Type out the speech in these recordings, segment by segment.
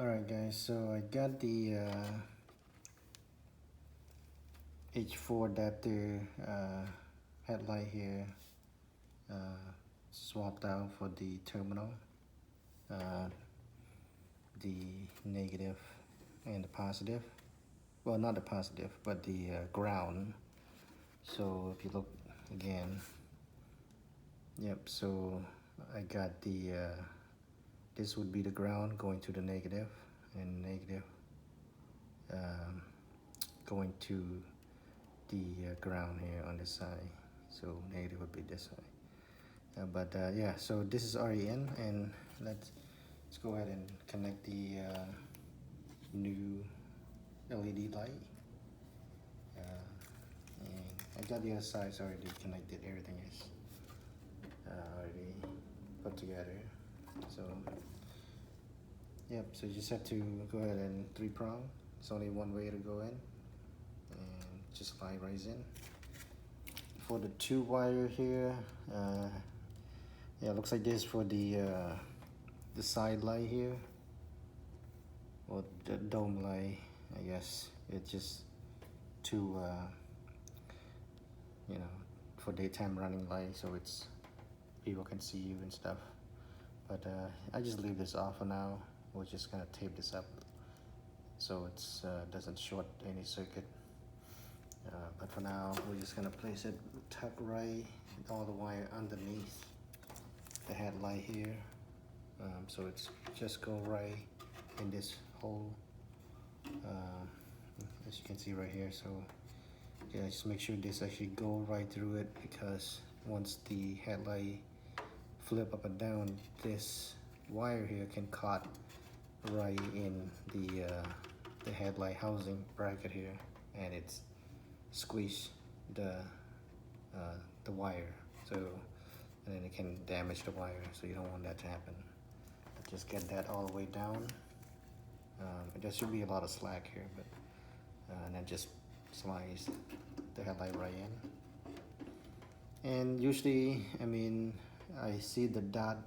Alright guys, so I got the H4 adapter headlight here swapped out for the terminal, the negative and the positive. Well, not the positive, but the ground. So if you look again, yep, so I got the this would be the ground going to the negative, and negative going to the ground here on this side. So negative would be this side. Yeah, so this is already in, and let's go ahead and connect the new LED light. And I got the other sides already connected. Everything is already put together. So yep, so you just have to go ahead and 3-prong. It's only one way to go in, and just slide right in. For the 2-wire here, yeah, looks like this for the side light here, or the dome light, I guess. It's just to you know, for daytime running light, so it's people can see you and stuff. But I just leave this off for now. We're just gonna tape this up so it's doesn't short any circuit. But for now, we're just gonna place it tuck right all the wire underneath the headlight here. So it's just go right in this hole, as you can see right here. So yeah, just make sure this actually go right through it, because once the headlight flip up and down, this wire here can caught right in the headlight housing bracket here, and it's squeeze the wire. So, and then it can damage the wire, so you don't want that to happen. Just get that all the way down. There should be a lot of slack here, but and then just slice the headlight right in. And usually, I mean, I see the dot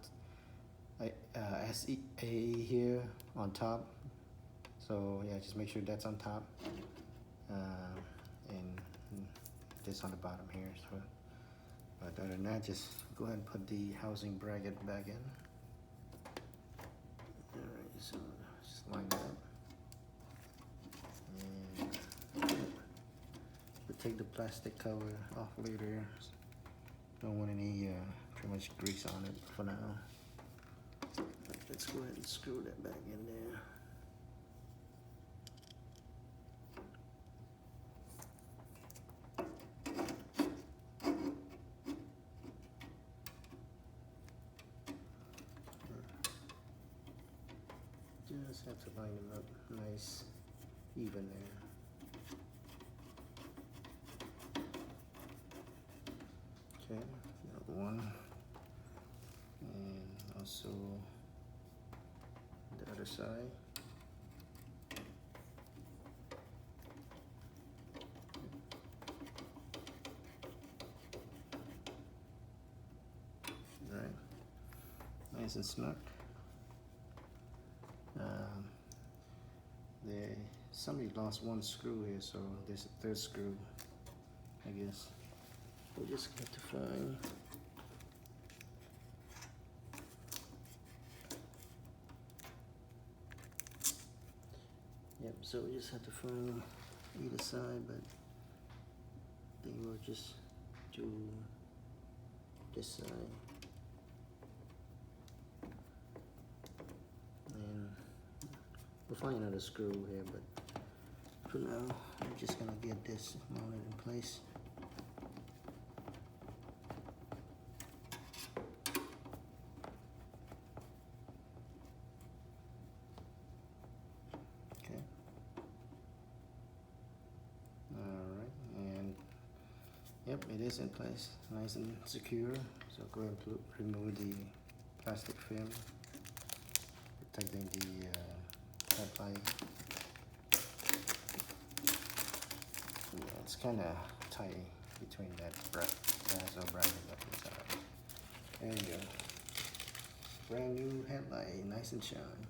SEA here on top. So yeah, just make sure that's on top, and this on the bottom here. So, but other than that, just go ahead and put the housing bracket back in. Alright, so just line that up. And we'll take the plastic cover off later. Don't want any pretty much grease on it for now. But let's go ahead and screw that back in there. Just have to line them up nice, even there. Okay, got one, and also the other side. All right, nice and snug. Somebody lost one screw here, so there's a third screw, I guess. We'll just have to find. Yep, so we just have to find either side, but I think we'll just do this side. And we'll find another screw here, but for now, I'm just gonna get this mounted in place. Okay. Alright, and yep, it is in place, nice and secure. So go ahead and remove the plastic film, protecting the headlight. Yeah, it's kind of tight between that bracket up inside. There you go. Brand new headlight, nice and shiny.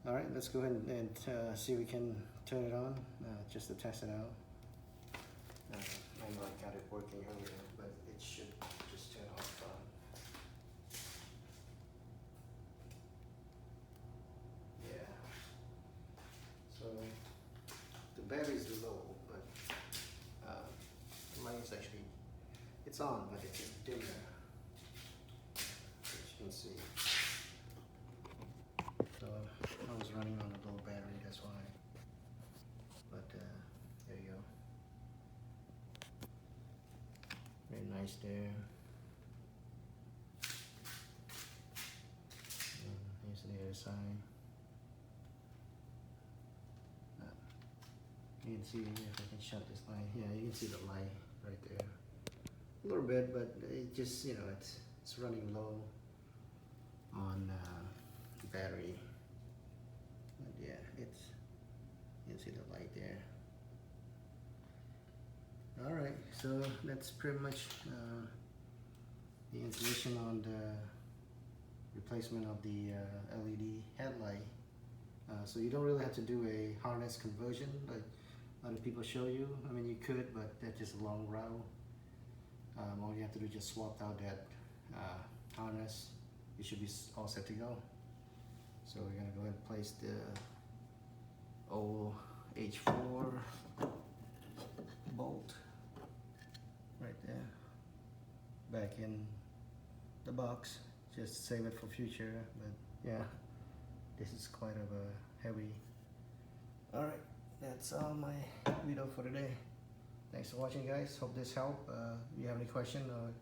All right, let's go ahead and see if we can turn it on just to test it out. I know I got it working earlier, but it should just turn off. Yeah. So the battery's low, but the light's actually, it's on, but it's dimmer, as you can see. So I was running on a low battery, that's why. But there you go. Very nice there. And here's the other side. You can see if I can shut this light. Yeah, you can see the light right there. A little bit, but it just, you know, it's running low on the battery. But yeah, you can see the light there. All right, so that's pretty much the installation on the replacement of the LED headlight. So you don't really have to do a harness conversion like other people show you. I mean, you could, but that's just a long route. All you have to do is just swap out that harness. You should be all set to go. So we're gonna go ahead and place the old H4 bolt right there back in the box. Just save it for future, but yeah, this is quite of a heavy. All right, that's all my video for today. Thanks for watching, guys. Hope this helped. If you have any question or